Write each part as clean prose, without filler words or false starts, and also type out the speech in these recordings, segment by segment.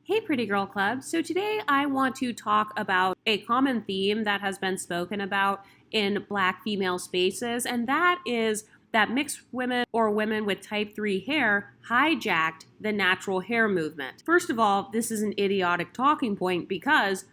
Hey, Pretty Girl Club. So today I want to talk about a common theme that has been spoken about in Black female spaces, and that is that mixed women or women with type 3 hair hijacked the natural hair movement. First of all, this is an idiotic talking point because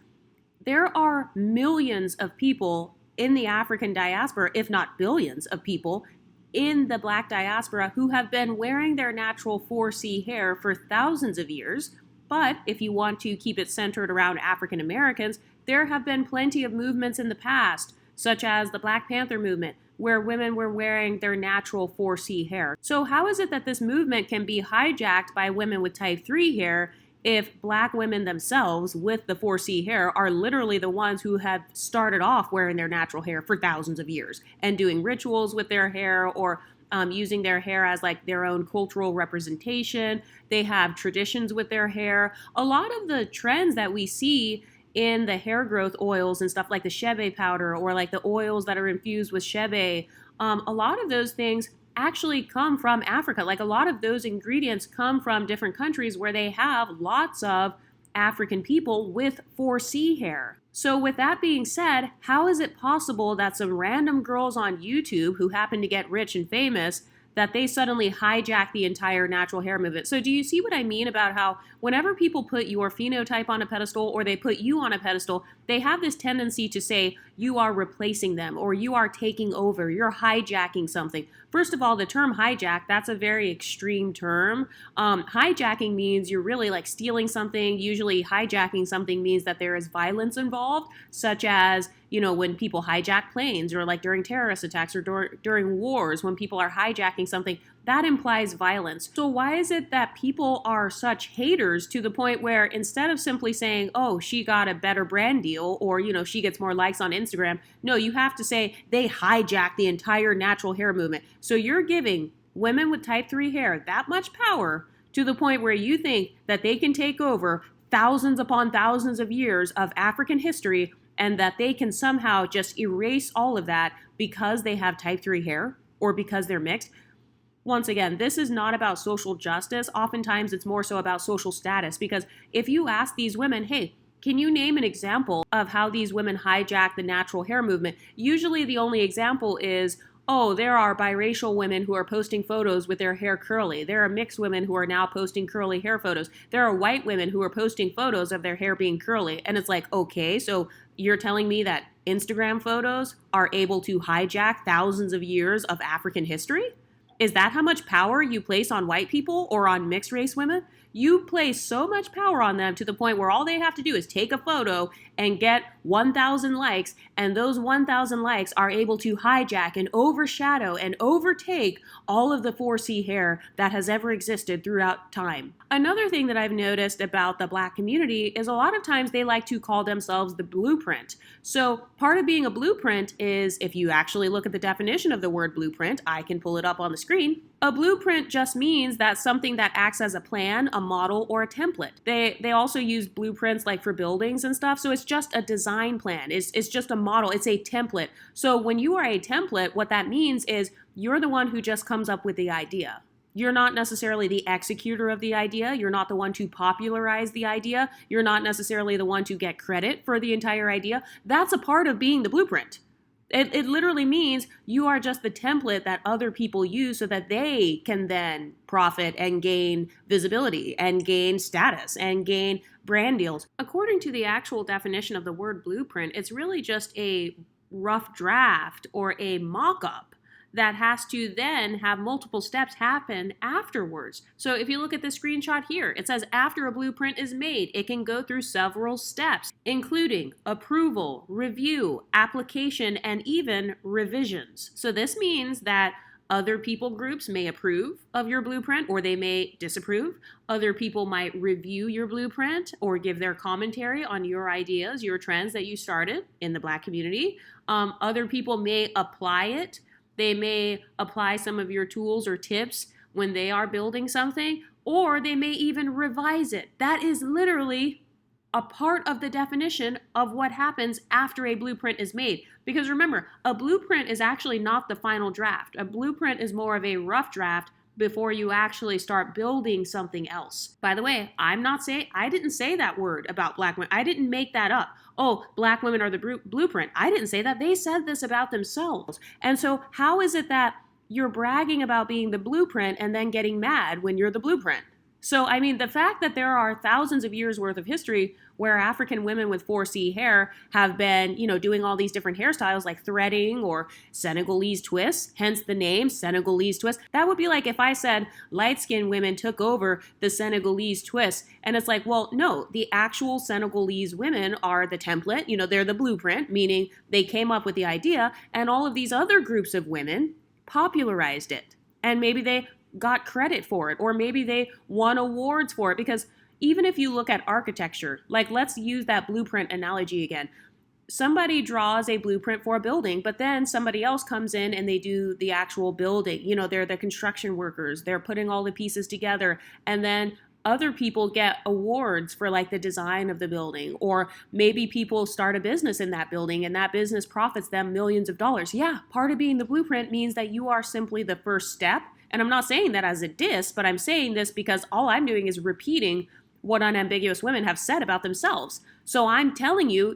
there are millions of people in the African diaspora, if not billions of people in the Black diaspora who have been wearing their natural 4C hair for thousands of years. But if you want to keep it centered around African Americans, there have been plenty of movements in the past, such as the Black Panther movement, where women were wearing their natural 4C hair. So how is it that this movement can be hijacked by women with type 3 hair if Black women themselves with the 4C hair are literally the ones who have started off wearing their natural hair for thousands of years and doing rituals with their hair or using their hair as like their own cultural representation? They have traditions with their hair. A lot of the trends that we see in the hair growth oils and stuff like the shebe powder or like the oils that are infused with shebe, a lot of those things actually come from Africa. Like a lot of those ingredients come from different countries where they have lots of African people with 4C hair. So with that being said, how is it possible that some random girls on YouTube who happen to get rich and famous, that they suddenly hijack the entire natural hair movement? So do you see what I mean about how whenever people put your phenotype on a pedestal or they put you on a pedestal, they have this tendency to say you are replacing them or you are taking over, you're hijacking something. First of all, the term hijack, that's a very extreme term. Hijacking means you're really like stealing something. Usually hijacking something means that there is violence involved, such as, when people hijack planes or like during terrorist attacks or during wars, when people are hijacking something, that implies violence. So why is it that people are such haters to the point where instead of simply saying, oh, she got a better brand deal or, she gets more likes on Instagram, no, you have to say they hijack the entire natural hair movement. So you're giving women with type 3 hair that much power to the point where you think that they can take over thousands upon thousands of years of African history and that they can somehow just erase all of that because they have type 3 hair or because they're mixed. Once again, this is not about social justice. Oftentimes, it's more so about social status, because if you ask these women, hey, can you name an example of how these women hijack the natural hair movement? Usually the only example is, oh, there are biracial women who are posting photos with their hair curly. There are mixed women who are now posting curly hair photos. There are white women who are posting photos of their hair being curly. And it's like, okay, so you're telling me that Instagram photos are able to hijack thousands of years of African history? Is that how much power you place on white people or on mixed race women? You place so much power on them to the point where all they have to do is take a photo and get 1,000 likes, and those 1,000 likes are able to hijack and overshadow and overtake all of the 4C hair that has ever existed throughout time. Another thing that I've noticed about the Black community is a lot of times they like to call themselves the blueprint. So part of being a blueprint is, if you actually look at the definition of the word blueprint, I can pull it up on the screen. A blueprint just means that something that acts as a plan, a model, or a template. They also use blueprints like for buildings and stuff, so it's just a design plan. It's just a model. It's a template. So when you are a template, what that means is you're the one who just comes up with the idea. You're not necessarily the executor of the idea. You're not the one to popularize the idea. You're not necessarily the one to get credit for the entire idea. That's a part of being the blueprint. It literally means you are just the template that other people use so that they can then profit and gain visibility and gain status and gain brand deals. According to the actual definition of the word blueprint, it's really just a rough draft or a mock-up that has to then have multiple steps happen afterwards. So if you look at the screenshot here, it says after a blueprint is made, it can go through several steps, including approval, review, application, and even revisions. So this means that other people groups may approve of your blueprint or they may disapprove. Other people might review your blueprint or give their commentary on your ideas, your trends that you started in the Black community. Other people may apply it. They may apply some of your tools or tips when they are building something, or they may even revise it. That is literally a part of the definition of what happens after a blueprint is made. Because remember, a blueprint is actually not the final draft. A blueprint is more of a rough draft before you actually start building something else. By the way, I didn't say that word about black women. I didn't make that up. Oh, black women are the blueprint. I didn't say that. They said this about themselves. And so how is it that you're bragging about being the blueprint and then getting mad when you're the blueprint? So, I mean, the fact that there are thousands of years worth of history where African women with 4C hair have been, doing all these different hairstyles like threading or Senegalese twists, hence the name Senegalese twist. That would be like if I said light-skinned women took over the Senegalese twist. And it's like, well, no, the actual Senegalese women are the template. They're the blueprint, meaning they came up with the idea, and all of these other groups of women popularized it. And maybe they got credit for it, or maybe they won awards for it. Because even if you look at architecture, like let's use that blueprint analogy again. Somebody draws a blueprint for a building, but then somebody else comes in and they do the actual building. They're the construction workers. They're putting all the pieces together. And then other people get awards for like the design of the building, or maybe people start a business in that building and that business profits them millions of dollars. Yeah, part of being the blueprint means that you are simply the first step. And I'm not saying that as a diss, but I'm saying this because all I'm doing is repeating what unambiguous women have said about themselves. So I'm telling you,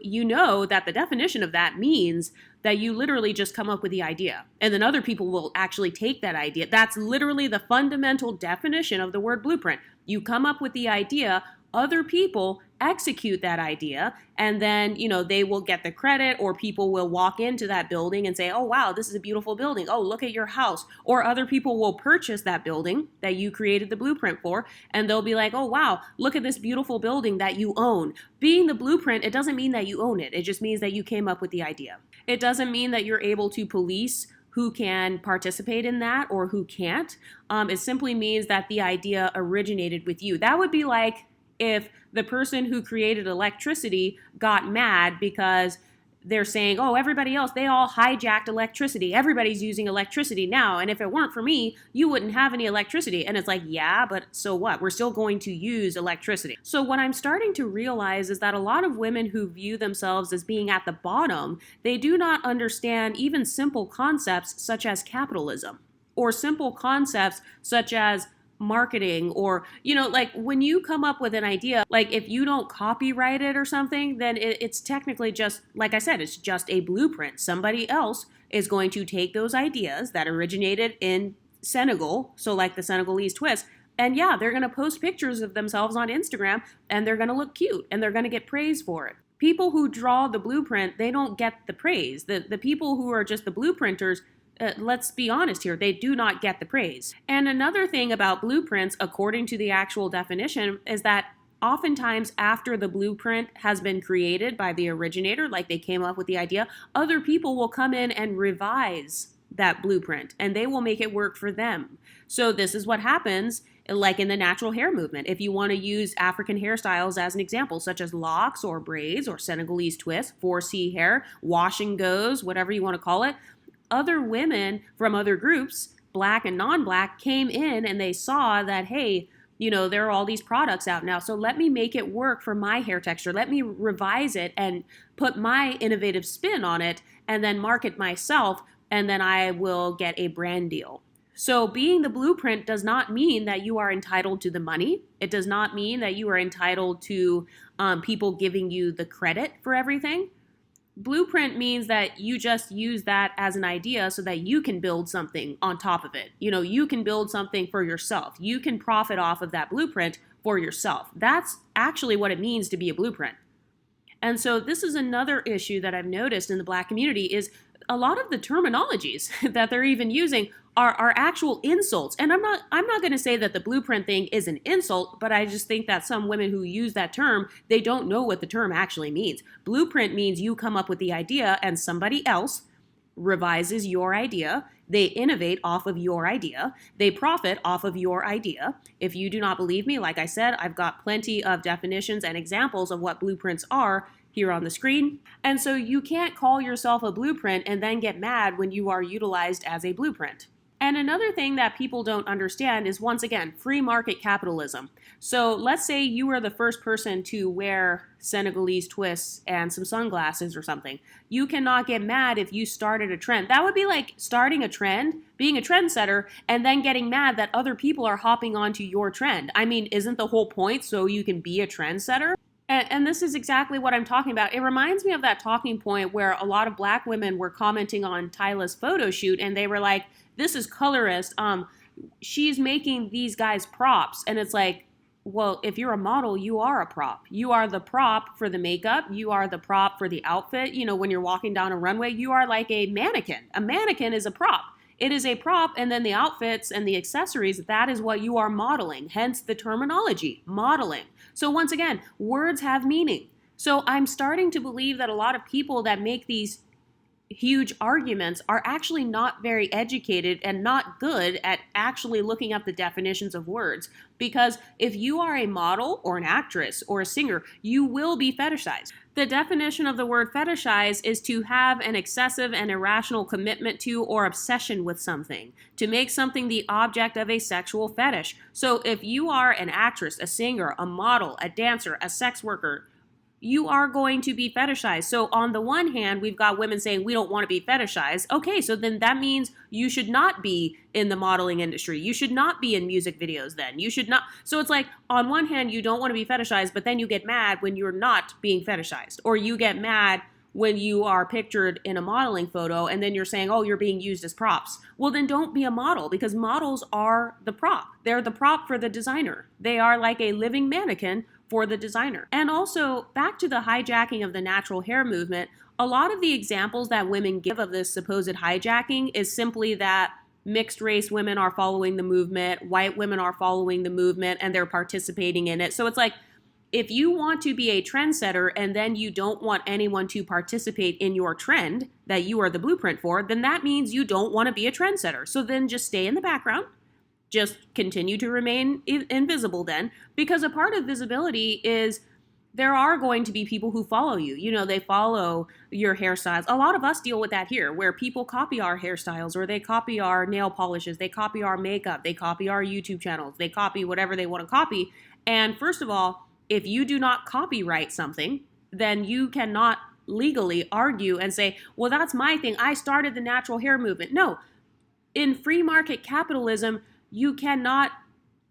that the definition of that means that you literally just come up with the idea. And then other people will actually take that idea. That's literally the fundamental definition of the word blueprint. You come up with the idea, other people execute that idea, and then, they will get the credit, or people will walk into that building and say, oh, wow, this is a beautiful building. Oh, look at your house. Or other people will purchase that building that you created the blueprint for, and they'll be like, oh, wow, look at this beautiful building that you own. Being the blueprint, it doesn't mean that you own it. It just means that you came up with the idea. It doesn't mean that you're able to police who can participate in that or who can't. It simply means that the idea originated with you. That would be like if the person who created electricity got mad because they're saying, oh, everybody else, they all hijacked electricity. Everybody's using electricity now. And if it weren't for me, you wouldn't have any electricity. And it's like, yeah, but so what? We're still going to use electricity. So what I'm starting to realize is that a lot of women who view themselves as being at the bottom, they do not understand even simple concepts such as capitalism, or simple concepts such as marketing, or like when you come up with an idea, like if you don't copyright it or something, then it's technically just, like I said, it's just a blueprint. Somebody else is going to take those ideas that originated in Senegal, so like the Senegalese twist, and yeah, they're going to post pictures of themselves on Instagram, and they're going to look cute, and they're going to get praise for it. People who draw the blueprint, they don't get the praise. The people who are just the blueprinters, let's be honest here, they do not get the praise. And another thing about blueprints, according to the actual definition, is that oftentimes after the blueprint has been created by the originator, like they came up with the idea, other people will come in and revise that blueprint, and they will make it work for them. So this is what happens like in the natural hair movement. If you want to use African hairstyles as an example, such as locks or braids or Senegalese twists, 4C hair, wash and goes, whatever you want to call it, other women from other groups, black and non-black, came in and they saw that, hey, there are all these products out now, so let me make it work for my hair texture. Let me revise it and put my innovative spin on it and then market myself, and then I will get a brand deal. So being the blueprint does not mean that you are entitled to the money. It does not mean that you are entitled to people giving you the credit for everything. Blueprint means that you just use that as an idea so that you can build something on top of it. You can build something for yourself. You can profit off of that blueprint for yourself. That's actually what it means to be a blueprint. And so this is another issue that I've noticed in the Black community is a lot of the terminologies that they're even using are actual insults. And I'm not going to say that the blueprint thing is an insult, but I just think that some women who use that term, they don't know what the term actually means. Blueprint means you come up with the idea and somebody else revises your idea. They innovate off of your idea. They profit off of your idea. If you do not believe me, like I said, I've got plenty of definitions and examples of what blueprints are here on the screen. And so you can't call yourself a blueprint and then get mad when you are utilized as a blueprint. And another thing that people don't understand is, once again, free market capitalism. So let's say you were the first person to wear Senegalese twists and some sunglasses or something. You cannot get mad if you started a trend. That would be like starting a trend, being a trendsetter, and then getting mad that other people are hopping onto your trend. I mean, isn't the whole point so you can be a trendsetter? And this is exactly what I'm talking about. It reminds me of that talking point where a lot of black women were commenting on Tyla's photo shoot, and they were like, this is colorist. She's making these guys props. And it's like, well, if you're a model, you are a prop. You are the prop for the makeup. You are the prop for the outfit. You know, when you're walking down a runway, you are like a mannequin. A mannequin is a prop. It is a prop, and then the outfits and the accessories, that is what you are modeling, hence the terminology, modeling. So once again, words have meaning. So I'm starting to believe that a lot of people that make these huge arguments are actually not very educated and not good at actually looking up the definitions of words. Because if you are a model or an actress or a singer, you will be fetishized. The definition of the word fetishize is to have an excessive and irrational commitment to or obsession with something, to make something the object of a sexual fetish. So if you are an actress, a singer, a model, a dancer, a sex worker, you are going to be fetishized. So on the one hand, we've got women saying we don't want to be fetishized. Okay, so then that means you should not be in the modeling industry. You should not be in music videos then. You should not. So it's like, on one hand, you don't want to be fetishized, but then you get mad when you're not being fetishized. Or you get mad when you are pictured in a modeling photo and then you're saying, oh, you're being used as props. Well, then don't be a model, because models are the prop. They're the prop for the designer. They are like a living mannequin for the designer. And also, back to the hijacking of the natural hair movement, a lot of the examples that women give of this supposed hijacking is simply that mixed race women are following the movement, white women are following the movement, and they're participating in it. So it's like, if you want to be a trendsetter and then you don't want anyone to participate in your trend that you are the blueprint for, then that means you don't want to be a trendsetter. So then just stay in the background. Just continue to remain invisible then, because a part of visibility is there are going to be people who follow you. You know, they follow your hairstyles. A lot of us deal with that here, where people copy our hairstyles, or they copy our nail polishes, they copy our makeup, they copy our YouTube channels, they copy whatever they want to copy. And first of all, if you do not copyright something, then you cannot legally argue and say, well, that's my thing. I started the natural hair movement. No, in free market capitalism, you cannot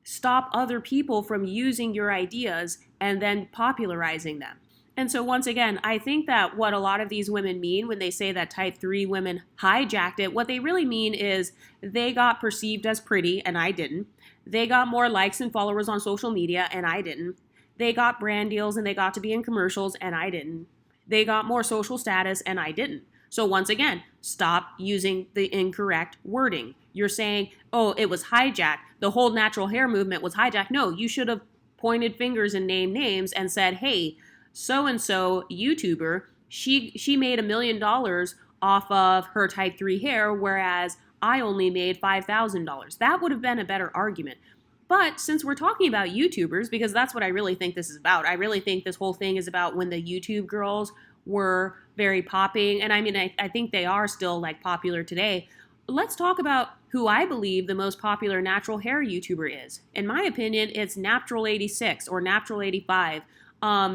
stop other people from using your ideas and then popularizing them. And so once again, I think that what a lot of these women mean when they say that type 3 women hijacked it, what they really mean is they got perceived as pretty and I didn't. They got more likes and followers on social media and I didn't. They got brand deals and they got to be in commercials and I didn't. They got more social status and I didn't. So once again, stop using the incorrect wording. You're saying, oh, it was hijacked. The whole natural hair movement was hijacked. No, you should have pointed fingers and named names and said, hey, so-and-so YouTuber, she made $1 million off of her type 3 hair, whereas I only made $5,000. That would have been a better argument. But since we're talking about YouTubers, because that's what I really think this is about, I really think this whole thing is about when the YouTube girls were very popping, and I mean, I think they are still like popular today. Let's talk about who I believe the most popular natural hair YouTuber is. In my opinion, it's Natural86 or Natural85.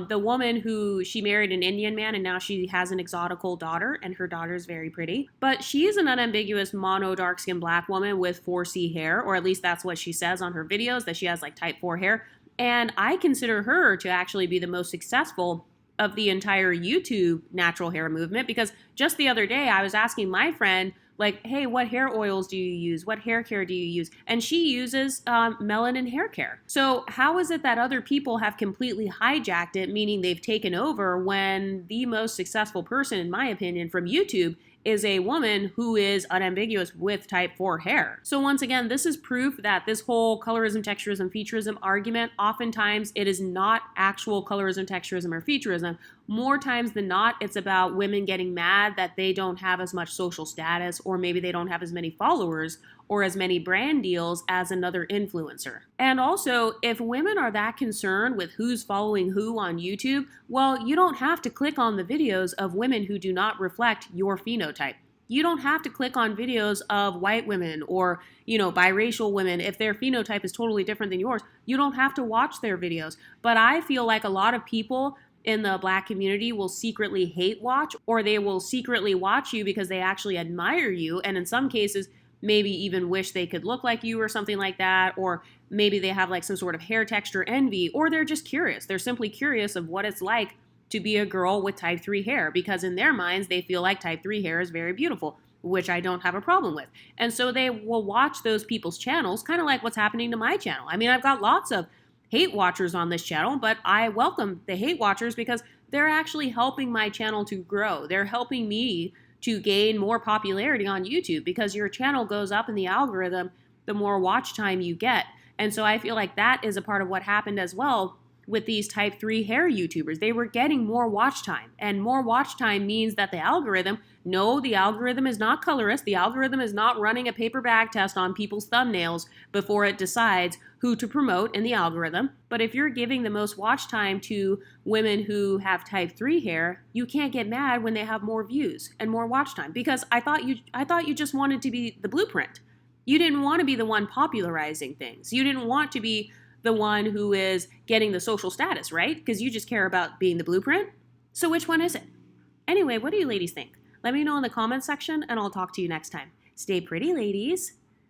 The woman who, she married an Indian man and now she has an exotical daughter, and her daughter is very pretty. But she is an unambiguous mono dark-skinned black woman with 4C hair, or at least that's what she says on her videos, that she has like type 4 hair. And I consider her to actually be the most successful of the entire YouTube natural hair movement, because just the other day I was asking my friend, like, hey, what hair oils do you use? What hair care do you use? And she uses melanin hair care. So how is it that other people have completely hijacked it, meaning they've taken over, when the most successful person, in my opinion, from YouTube is a woman who is unambiguous with type 4 hair? So once again, this is proof that this whole colorism, texturism, featureism argument, oftentimes it is not actual colorism, texturism, or featureism. More times than not, it's about women getting mad that they don't have as much social status, or maybe they don't have as many followers or as many brand deals as another influencer. And also, if women are that concerned with who's following who on YouTube, well, you don't have to click on the videos of women who do not reflect your phenotype. You don't have to click on videos of white women or, biracial women if their phenotype is totally different than yours. You don't have to watch their videos. But I feel like a lot of people in the Black community will secretly hate watch, or they will secretly watch you because they actually admire you, and in some cases maybe even wish they could look like you or something like that, or maybe they have like some sort of hair texture envy, or they're just curious. They're simply curious of what it's like to be a girl with type 3 hair, because in their minds they feel like type 3 hair is very beautiful, which I don't have a problem with. And so they will watch those people's channels, kind of like what's happening to my channel. I mean, I've got lots of hate watchers on this channel, but I welcome the hate watchers because they're actually helping my channel to grow. They're helping me to gain more popularity on YouTube, because your channel goes up in the algorithm the more watch time you get. And so I feel like that is a part of what happened as well with these type 3 hair YouTubers. They were getting more watch time, and more watch time means that the algorithm is not colorist. The algorithm is not running a paper bag test on people's thumbnails before it decides who to promote in the algorithm. But if you're giving the most watch time to women who have type 3 hair, you can't get mad when they have more views and more watch time, because I thought you just wanted to be the blueprint. You didn't want to be the one popularizing things. You didn't want to be the one who is getting the social status, right? Because you just care about being the blueprint. So which one is it? Anyway, what do you ladies think? Let me know in the comments section, and I'll talk to you next time. Stay pretty, ladies.